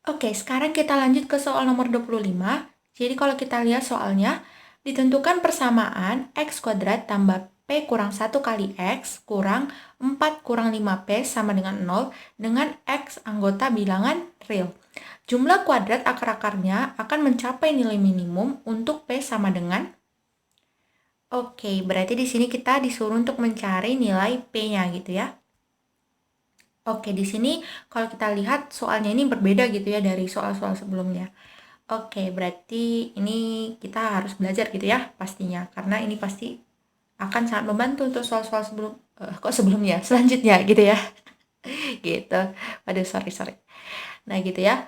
Oke, sekarang kita lanjut ke soal nomor 25. Jadi kalau kita lihat soalnya, ditentukan persamaan x kuadrat tambah p kurang 1 kali x kurang 4 kurang 5p sama dengan 0 dengan x anggota bilangan real. Jumlah kuadrat akar-akarnya akan mencapai nilai minimum untuk p sama dengan. Oke, berarti di sini kita disuruh untuk mencari nilai p-nya gitu ya. Oke, di sini kalau kita lihat soalnya ini berbeda gitu ya dari soal-soal sebelumnya. Oke, berarti ini kita harus belajar gitu ya pastinya. Karena ini pasti akan sangat membantu untuk soal-soal sebelumnya, selanjutnya gitu ya. Gitu. Waduh, sorry. Nah, gitu ya.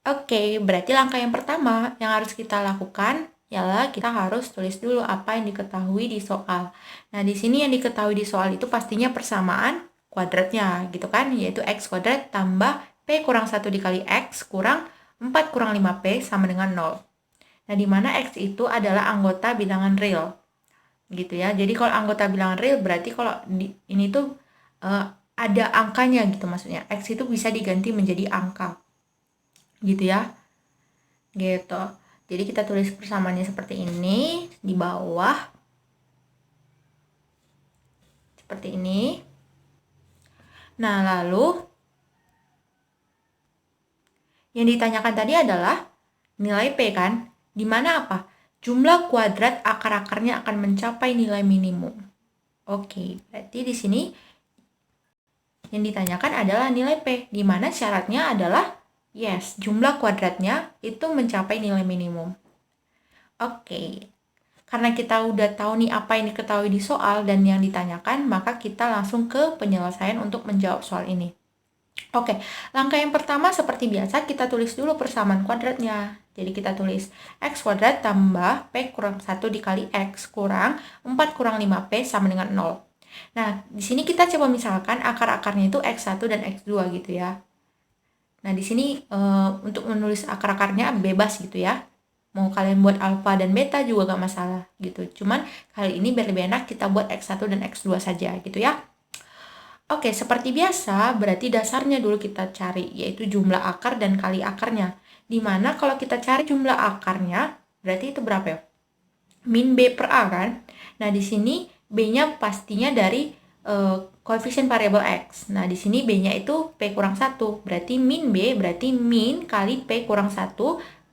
Oke, berarti langkah yang pertama yang harus kita lakukan ialah kita harus tulis dulu apa yang diketahui di soal. Nah, di sini yang diketahui di soal itu pastinya persamaan kuadratnya gitu kan, yaitu x kuadrat tambah p kurang 1 dikali x kurang 4 kurang 5p sama dengan 0. Nah, di mana x itu adalah anggota bilangan real. Gitu ya. Jadi kalau anggota bilangan real berarti kalau ini tuh ada angkanya gitu maksudnya. X itu bisa diganti menjadi angka. Gitu ya. Gitu. Jadi kita tulis persamaannya seperti ini di bawah. Seperti ini. Nah, lalu yang ditanyakan tadi adalah nilai P kan? Di mana apa? Jumlah kuadrat akar-akarnya akan mencapai nilai minimum. Oke, berarti di sini yang ditanyakan adalah nilai P, di mana syaratnya adalah yes, jumlah kuadratnya itu mencapai nilai minimum. Oke, karena kita udah tahu nih apa yang diketahui di soal dan yang ditanyakan, maka kita langsung ke penyelesaian untuk menjawab soal ini. Oke, langkah yang pertama seperti biasa kita tulis dulu persamaan kuadratnya. Jadi kita tulis x kuadrat tambah p kurang 1 dikali x kurang 4 kurang 5p sama dengan 0. Nah, di sini kita coba misalkan akar-akarnya itu x1 dan x2 gitu ya. Nah, di sini untuk menulis akar-akarnya bebas gitu ya. Mau kalian buat alfa dan beta juga gak masalah gitu. Cuman kali ini biar lebih enak kita buat x1 dan x2 saja gitu ya. Oke, seperti biasa, berarti dasarnya dulu kita cari, yaitu jumlah akar dan kali akarnya. Dimana kalau kita cari jumlah akarnya, berarti itu berapa ya? Min B per A kan? Nah, di sini B-nya pastinya dari koefisien variabel X. Nah, di sini B-nya itu P kurang 1. Berarti min B berarti min kali P kurang 1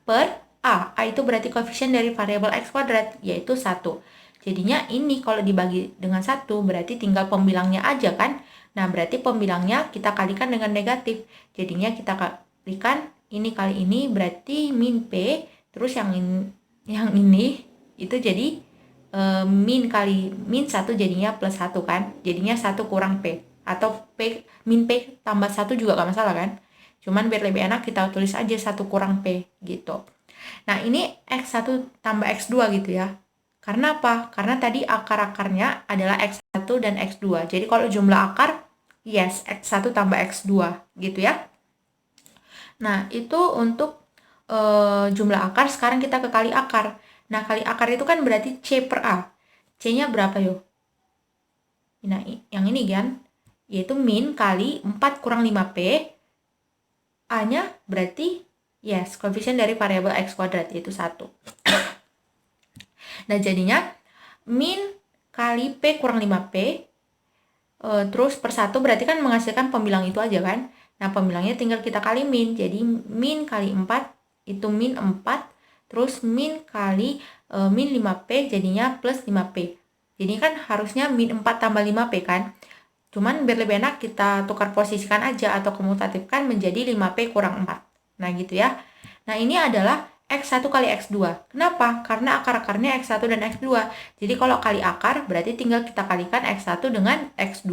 per A. A itu berarti koefisien dari variabel X kuadrat, yaitu 1. Jadinya ini kalau dibagi dengan 1, berarti tinggal pembilangnya aja kan? Nah, berarti pembilangnya kita kalikan dengan negatif. Jadinya kita kalikan ini kali ini berarti min P, terus yang ini itu jadi min kali min 1 jadinya plus 1 kan. Jadinya 1 kurang P. Atau P min P tambah 1 juga gak masalah kan. Cuman biar lebih enak kita tulis aja 1 kurang P gitu. Nah, ini X1 tambah X2 gitu ya. Karena apa? Karena tadi akar-akarnya adalah X1 dan X2. Jadi kalau jumlah akar, yes, X1 tambah X2 gitu ya. Nah, itu untuk jumlah akar. Sekarang kita ke kali akar. Nah, kali akar itu kan berarti C per A. C-nya berapa yuk? Nah, yang ini kan, yaitu min kali 4 kurang 5P. A-nya berarti, yes, koefisien dari variabel X kuadrat, yaitu 1. Nah, jadinya min kali P kurang 5P, terus per 1 berarti kan menghasilkan pembilang itu aja kan. Nah, pembilangnya tinggal kita kali min. Jadi, min kali 4, itu min 4. Terus min kali min 5P jadinya plus 5P. Jadi kan harusnya min 4 tambah 5P kan. Cuman biar lebih enak kita tukar posisikan aja atau komutatifkan menjadi 5P kurang 4. Nah gitu ya. Nah ini adalah X1 kali X2. Kenapa? Karena akar-akarnya X1 dan X2. Jadi kalau kali akar berarti tinggal kita kalikan X1 dengan X2.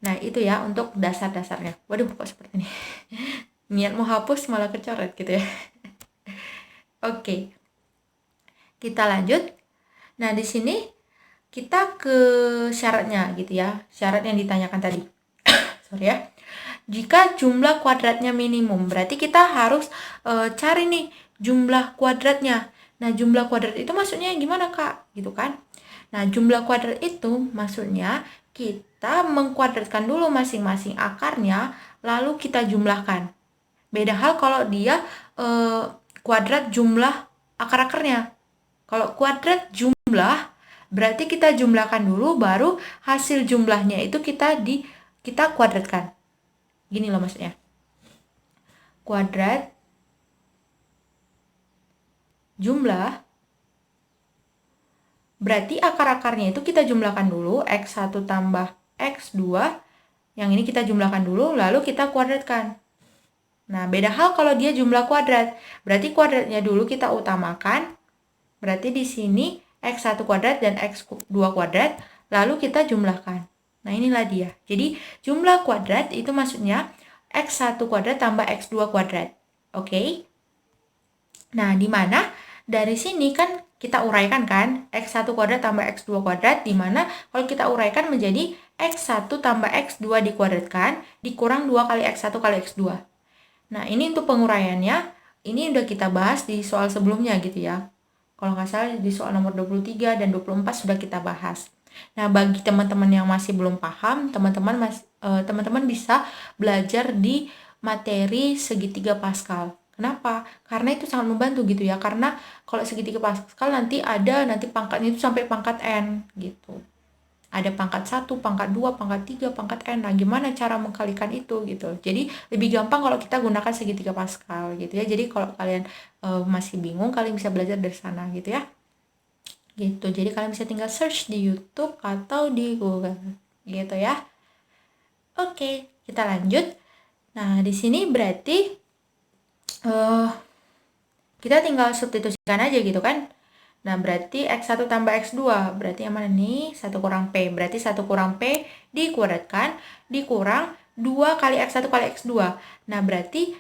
Nah itu ya untuk dasar-dasarnya. Waduh kok seperti ini. Niat mau hapus malah kecoret gitu ya. Oke. Kita lanjut. Nah di sini kita ke syaratnya gitu ya. Syarat yang ditanyakan tadi. Sorry ya. Jika jumlah kuadratnya minimum, berarti kita harus cari nih jumlah kuadratnya. Nah, jumlah kuadrat itu maksudnya gimana, Kak? Gitu kan? Nah, jumlah kuadrat itu maksudnya kita mengkuadratkan dulu masing-masing akarnya, lalu kita jumlahkan. Beda hal kalau dia kuadrat jumlah akar-akarnya. Kalau kuadrat jumlah, berarti kita jumlahkan dulu, baru hasil jumlahnya itu kita kuadratkan. Gini loh maksudnya. Kuadrat jumlah, berarti akar-akarnya itu kita jumlahkan dulu, X1 tambah X2, yang ini kita jumlahkan dulu, lalu kita kuadratkan. Nah, beda hal kalau dia jumlah kuadrat. Berarti kuadratnya dulu kita utamakan. Berarti di sini X1 kuadrat dan X2 kuadrat, lalu kita jumlahkan. Nah, inilah dia. Jadi, jumlah kuadrat itu maksudnya X1 kuadrat tambah X2 kuadrat. Oke? Nah, di mana dari sini kan kita uraikan kan, X1 kuadrat tambah X2 kuadrat, di mana kalau kita uraikan menjadi X1 tambah X2 dikuadratkan, dikurang 2 kali X1 kali X2. Nah, ini untuk penguraiannya, ini udah kita bahas di soal sebelumnya gitu ya. Kalau nggak salah di soal nomor 23 dan 24 sudah kita bahas. Nah, bagi teman-teman yang masih belum paham, teman-teman bisa belajar di materi segitiga Pascal. Kenapa? Karena itu sangat membantu gitu ya. Karena kalau segitiga Pascal nanti pangkatnya itu sampai pangkat N gitu. Ada pangkat 1, pangkat 2, pangkat 3, pangkat N. Nah, gimana cara mengkalikan itu gitu. Jadi, lebih gampang kalau kita gunakan segitiga Pascal gitu ya. Jadi, kalau kalian masih bingung, kalian bisa belajar dari sana gitu ya. Gitu. Jadi, kalian bisa tinggal search di YouTube atau di Google gitu ya. Oke, kita lanjut. Nah, di sini berarti kita tinggal substitusikan aja gitu kan. Nah, berarti X1 tambah X2. Berarti yang mana nih? 1 kurang P. Berarti 1 kurang P dikuadratkan, dikurang 2 kali X1 kali X2. Nah, berarti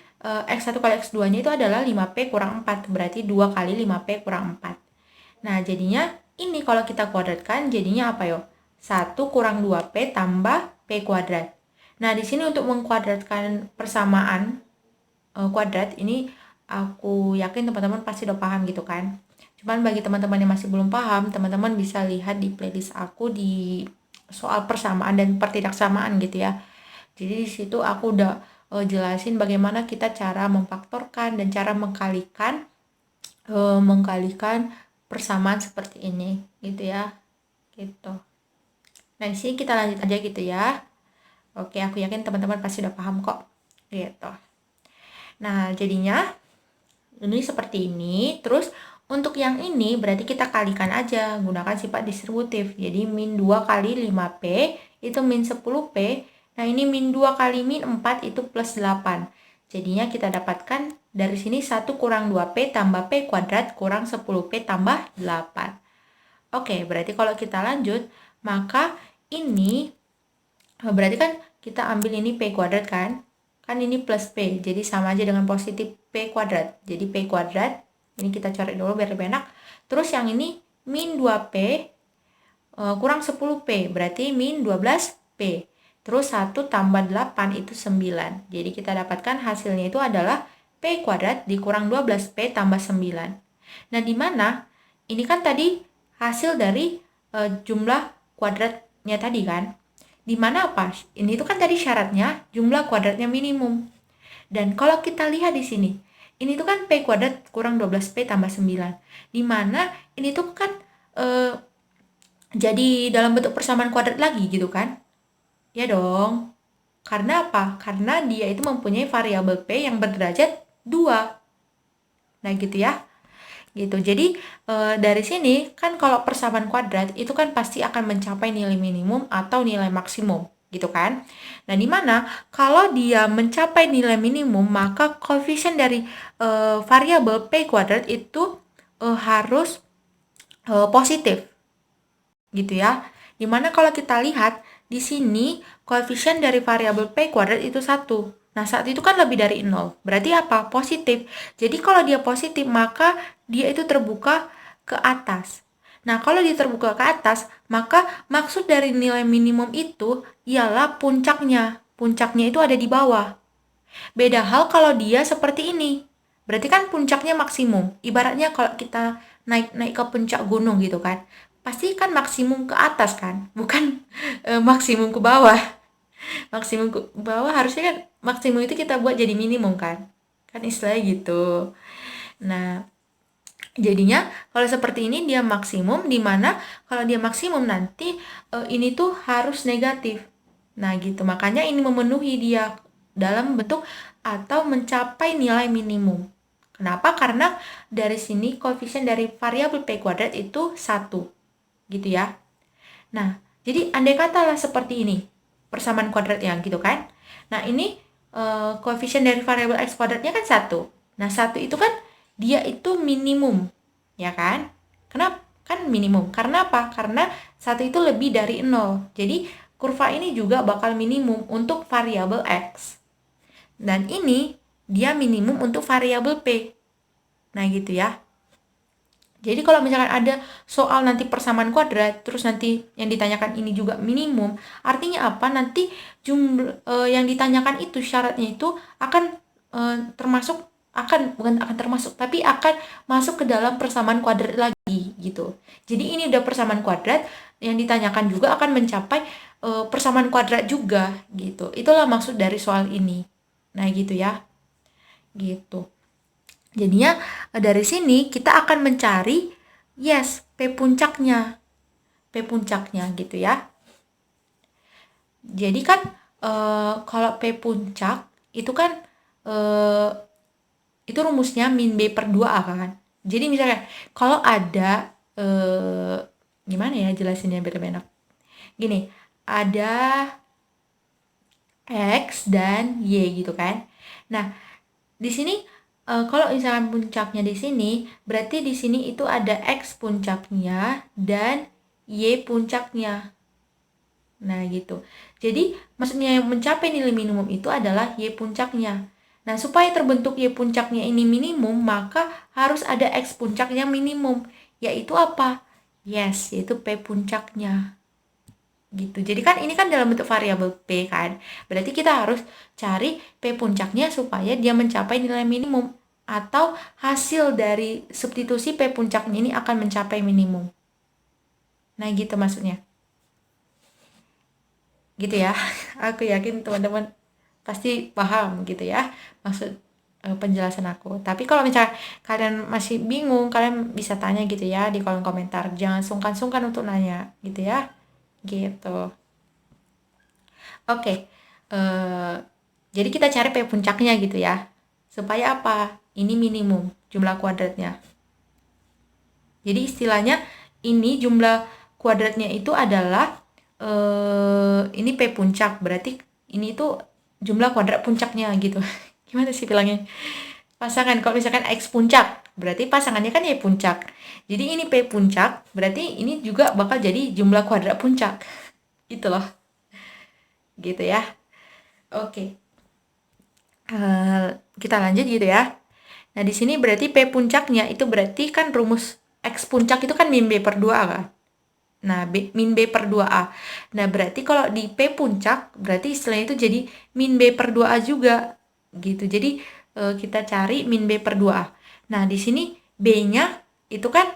X1 kali X2-nya itu adalah 5P kurang 4. Berarti 2 kali 5P kurang 4. Nah, jadinya ini kalau kita kuadratkan, jadinya apa yo? 1 kurang 2P tambah P kuadrat. Nah, di sini untuk mengkuadratkan persamaan kuadrat, ini aku yakin teman-teman pasti udah paham gitu kan. Cuman bagi teman-teman yang masih belum paham, teman-teman bisa lihat di playlist aku di soal persamaan dan pertidaksamaan gitu ya. Jadi di situ aku udah jelasin bagaimana kita cara memfaktorkan dan cara mengkalikan persamaan seperti ini gitu ya. Gitu. Nah, di sini kita lanjut aja gitu ya. Oke, aku yakin teman-teman pasti udah paham kok. Gitu. Nah, jadinya ini seperti ini. Terus untuk yang ini berarti kita kalikan aja, gunakan sifat distributif. Jadi min 2 kali 5P itu min 10P. Nah, ini min 2 kali min 4 itu plus 8. Jadinya kita dapatkan dari sini 1 kurang 2P tambah P kuadrat kurang 10P tambah 8. Oke, berarti kalau kita lanjut, maka ini berarti kan kita ambil ini P kuadrat kan? Kan ini plus P, jadi sama aja dengan positif P kuadrat. Jadi P kuadrat, ini kita coret dulu biar lebih enak. Terus yang ini min 2P kurang 10P, berarti min 12P. Terus 1 tambah 8 itu 9. Jadi kita dapatkan hasilnya itu adalah P kuadrat dikurang 12P tambah 9. Nah, di mana? Ini kan tadi hasil dari jumlah kuadratnya tadi kan? Di mana apa? Ini itu kan tadi syaratnya jumlah kuadratnya minimum. Dan kalau kita lihat di sini, ini tuh kan P kuadrat kurang 12P tambah 9. Di mana ini tuh kan jadi dalam bentuk persamaan kuadrat lagi gitu kan? Ya dong. Karena apa? Karena dia itu mempunyai variabel P yang berderajat 2. Nah, gitu ya. Gitu. Jadi dari sini kan kalau persamaan kuadrat itu kan pasti akan mencapai nilai minimum atau nilai maksimum gitu kan. Nah, di mana kalau dia mencapai nilai minimum maka koefisien dari variabel P kuadrat itu harus positif gitu ya. Dimana kalau kita lihat di sini koefisien dari variabel P kuadrat itu 1. Nah, saat itu kan lebih dari 0. Berarti apa? Positif. Jadi kalau dia positif maka dia itu terbuka ke atas. Nah, kalau dia terbuka ke atas, maka maksud dari nilai minimum itu ialah puncaknya. Puncaknya itu ada di bawah. Beda hal kalau dia seperti ini. Berarti kan puncaknya maksimum. Ibaratnya kalau kita naik ke puncak gunung gitu kan. Pasti kan maksimum ke atas kan, bukan maksimum ke bawah. Maksimum ke bawah harusnya kan maksimum itu kita buat jadi minimum kan. Kan istilahnya gitu. Nah, jadinya kalau seperti ini dia maksimum, dimana kalau dia maksimum nanti ini tuh harus negatif. Nah gitu, makanya ini memenuhi dia dalam bentuk atau mencapai nilai minimum. Kenapa? Karena dari sini koefisien dari variabel P kuadrat itu 1, gitu ya. Nah, jadi andai katalah seperti ini, persamaan kuadratnya gitu kan. Nah, ini koefisien dari variabel X kuadratnya kan 1. Nah, 1 itu kan dia itu minimum, ya kan? Kenapa? Kan minimum. Karena apa? Karena 1 itu lebih dari 0. Jadi, kurva ini juga bakal minimum untuk variabel X. Dan ini dia minimum untuk variabel P. Nah, gitu ya. Jadi kalau misalkan ada soal nanti persamaan kuadrat, terus nanti yang ditanyakan ini juga minimum, artinya apa? Nanti jumlah yang ditanyakan itu syaratnya itu akan termasuk bukan akan termasuk, tapi akan masuk ke dalam persamaan kuadrat lagi gitu. Jadi ini udah persamaan kuadrat, yang ditanyakan juga akan mencapai persamaan kuadrat juga gitu. Itulah maksud dari soal ini. Nah, gitu ya. Gitu. Jadinya dari sini kita akan mencari P puncaknya. P puncaknya gitu ya. Jadi kan kalau P puncak itu kan itu rumusnya min B per 2A kan. Jadi misalnya kalau ada gimana ya jelasinnya biar lebih enak. Gini, ada X dan Y gitu kan. Nah, di sini kalau misalkan puncaknya di sini, berarti di sini itu ada X puncaknya dan Y puncaknya. Nah, gitu. Jadi, maksudnya yang mencapai nilai minimum itu adalah Y puncaknya. Nah, supaya terbentuk Y puncaknya ini minimum, maka harus ada X puncaknya minimum. Yaitu apa? Yes, yaitu P puncaknya. Gitu. Jadi kan ini kan dalam bentuk variabel P kan. Berarti kita harus cari P puncaknya supaya dia mencapai nilai minimum. Atau hasil dari substitusi P puncaknya ini akan mencapai minimum. Nah gitu maksudnya. Gitu ya. Aku yakin teman-teman pasti paham gitu ya maksud penjelasan aku. Tapi kalau misalnya kalian masih bingung, kalian bisa tanya gitu ya di kolom komentar. Jangan sungkan-sungkan untuk nanya gitu ya. Gitu. Oke, jadi kita cari P puncaknya gitu ya. Supaya apa? Ini minimum jumlah kuadratnya. Jadi istilahnya ini jumlah kuadratnya itu adalah ini P puncak. Berarti ini itu jumlah kuadrat puncaknya gitu. Gimana sih bilangnya? Pasangan, kalau misalkan X puncak, berarti pasangannya kan Y puncak. Jadi ini P puncak, berarti ini juga bakal jadi jumlah kuadrat puncak. Gitu loh. Gitu ya. Oke. Kita lanjut gitu ya. Nah, di sini berarti P puncaknya itu berarti kan rumus X puncak itu kan min B per 2A kan. Nah, min B per 2A. Nah, berarti kalau di P puncak, berarti istilahnya itu jadi min B per 2A juga. Gitu. Jadi, kita cari min B per 2A. Nah, di sini B-nya itu kan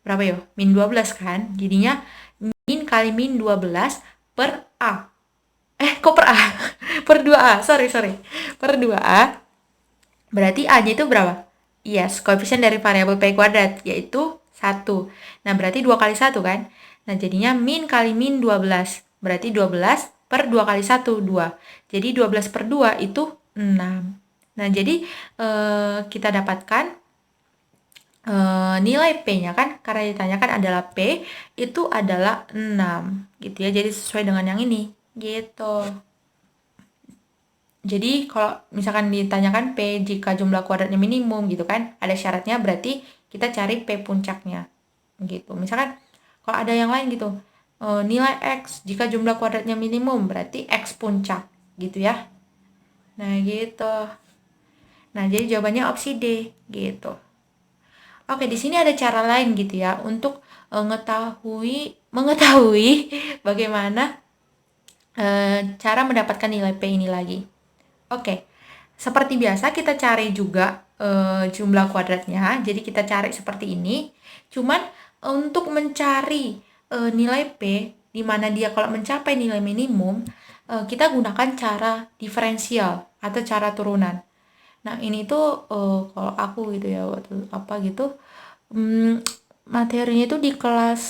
berapa ya? Min 12 kan. Jadinya min kali min 12 per A. Kok per A? Per 2A. Sorry. Per 2A. Berarti A-nya itu berapa? Yes, koefisien dari variabel P kuadrat, yaitu 1. Nah, berarti 2 kali 1 kan? Nah, jadinya min kali min 12. Berarti 12 per 2 kali 1, 2. Jadi 12 per 2 itu 6. Nah, jadi kita dapatkan nilai P-nya kan, karena ditanyakan adalah P, itu adalah 6. Gitu ya, jadi sesuai dengan yang ini. Gitu. Jadi kalau misalkan ditanyakan P jika jumlah kuadratnya minimum gitu kan, ada syaratnya berarti kita cari P puncaknya. Gitu. Misalkan kalau ada yang lain gitu, nilai X jika jumlah kuadratnya minimum berarti X puncak gitu ya. Nah gitu. Nah jadi jawabannya opsi D gitu. Oke, di sini ada cara lain gitu ya untuk mengetahui bagaimana cara mendapatkan nilai P ini lagi. Oke, seperti biasa kita cari juga jumlah kuadratnya. Jadi kita cari seperti ini. Cuman untuk mencari nilai P, di mana dia kalau mencapai nilai minimum, kita gunakan cara diferensial atau cara turunan. Nah, ini tuh kalau aku gitu ya, waktu apa gitu, materinya itu di kelas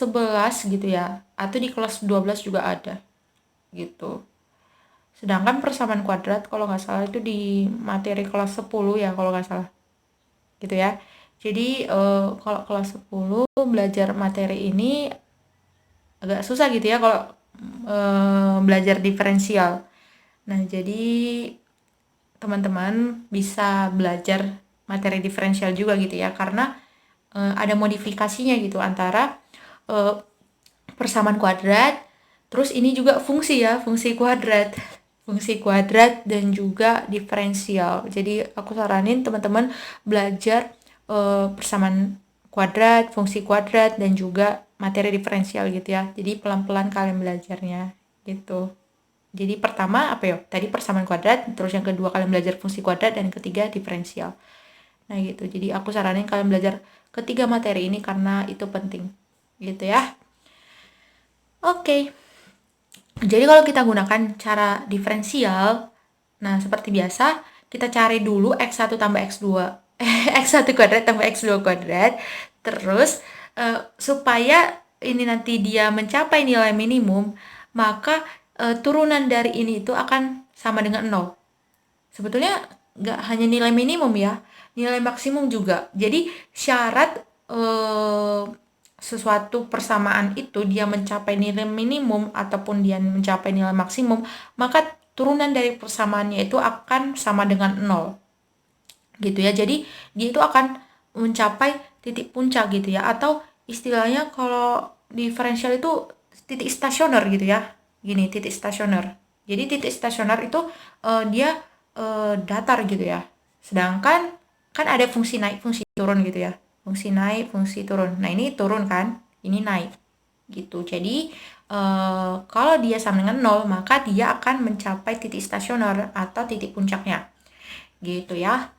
11 gitu ya, atau di kelas 12 juga ada gitu. Sedangkan persamaan kuadrat kalau nggak salah itu di materi kelas 10 ya kalau nggak salah gitu ya. Jadi kalau kelas 10 belajar materi ini agak susah gitu ya kalau belajar diferensial. Nah, jadi teman-teman bisa belajar materi diferensial juga gitu ya, karena ada modifikasinya gitu antara eh, persamaan kuadrat, terus ini juga fungsi ya, fungsi kuadrat dan juga diferensial. Jadi aku saranin teman-teman belajar persamaan kuadrat, fungsi kuadrat dan juga materi diferensial gitu ya. Jadi pelan-pelan kalian belajarnya gitu. Jadi pertama apa ya? Tadi persamaan kuadrat, terus yang kedua kalian belajar fungsi kuadrat, dan yang ketiga diferensial. Nah gitu. Jadi aku saranin kalian belajar ketiga materi ini karena itu penting. Gitu ya. Oke. Jadi kalau kita gunakan cara diferensial, nah seperti biasa, kita cari dulu X1 tambah X2. X1 kuadrat tambah X2 kuadrat. Terus supaya ini nanti dia mencapai nilai minimum, maka turunan dari ini itu akan sama dengan 0. Sebetulnya nggak hanya nilai minimum ya, nilai maksimum juga. Jadi syarat sesuatu persamaan itu dia mencapai nilai minimum ataupun dia mencapai nilai maksimum, maka turunan dari persamaannya itu akan sama dengan 0. Gitu ya. Jadi dia itu akan mencapai titik puncak gitu ya, atau istilahnya kalau diferensial itu titik stasioner gitu ya. Gini, titik stasioner. Jadi titik stasioner itu dia datar gitu ya. Sedangkan kan ada fungsi naik, fungsi turun gitu ya. Fungsi naik, fungsi turun. Nah, ini turun kan, ini naik gitu. Jadi kalau dia sama dengan 0, maka dia akan mencapai titik stasioner atau titik puncaknya. Gitu ya.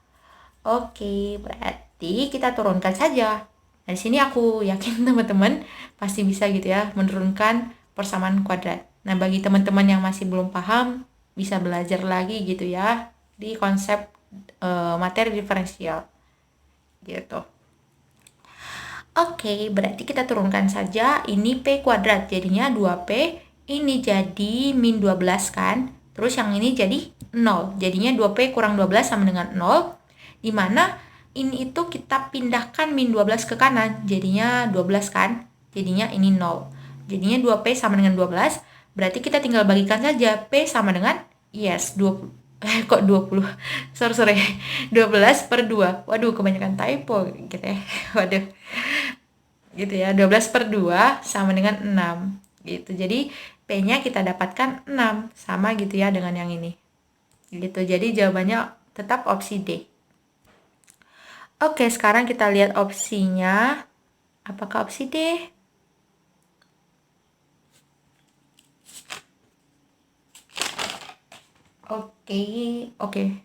Oke, berarti kita turunkan saja. Nah, di sini aku yakin teman-teman pasti bisa gitu ya menurunkan persamaan kuadrat. Nah, bagi teman-teman yang masih belum paham, bisa belajar lagi gitu ya di konsep materi diferensial gitu. Oke, berarti kita turunkan saja. Ini P kuadrat, jadinya 2P. Ini jadi min 12 kan. Terus yang ini jadi 0. Jadinya 2P kurang 12 sama dengan 0. Dimana ini itu kita pindahkan min 12 ke kanan. Jadinya 12 kan. Jadinya ini 0. Jadinya 2P sama dengan 12. Berarti kita tinggal bagikan saja. P sama dengan, yes, 20. Kok 20? Sorry. 12 per 2. Waduh, kebanyakan typo gitu ya. Waduh. Gitu ya. 12 per 2 sama dengan 6. Gitu. Jadi P-nya kita dapatkan 6. Sama gitu ya dengan yang ini. Gitu. Jadi jawabannya tetap opsi D. Oke, sekarang kita lihat opsinya. Apakah opsi D? Oke.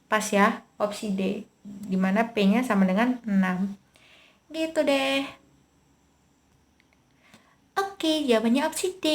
Pas ya, opsi D. Dimana P-nya sama dengan 6. Gitu deh. Oke, jawabannya opsi D.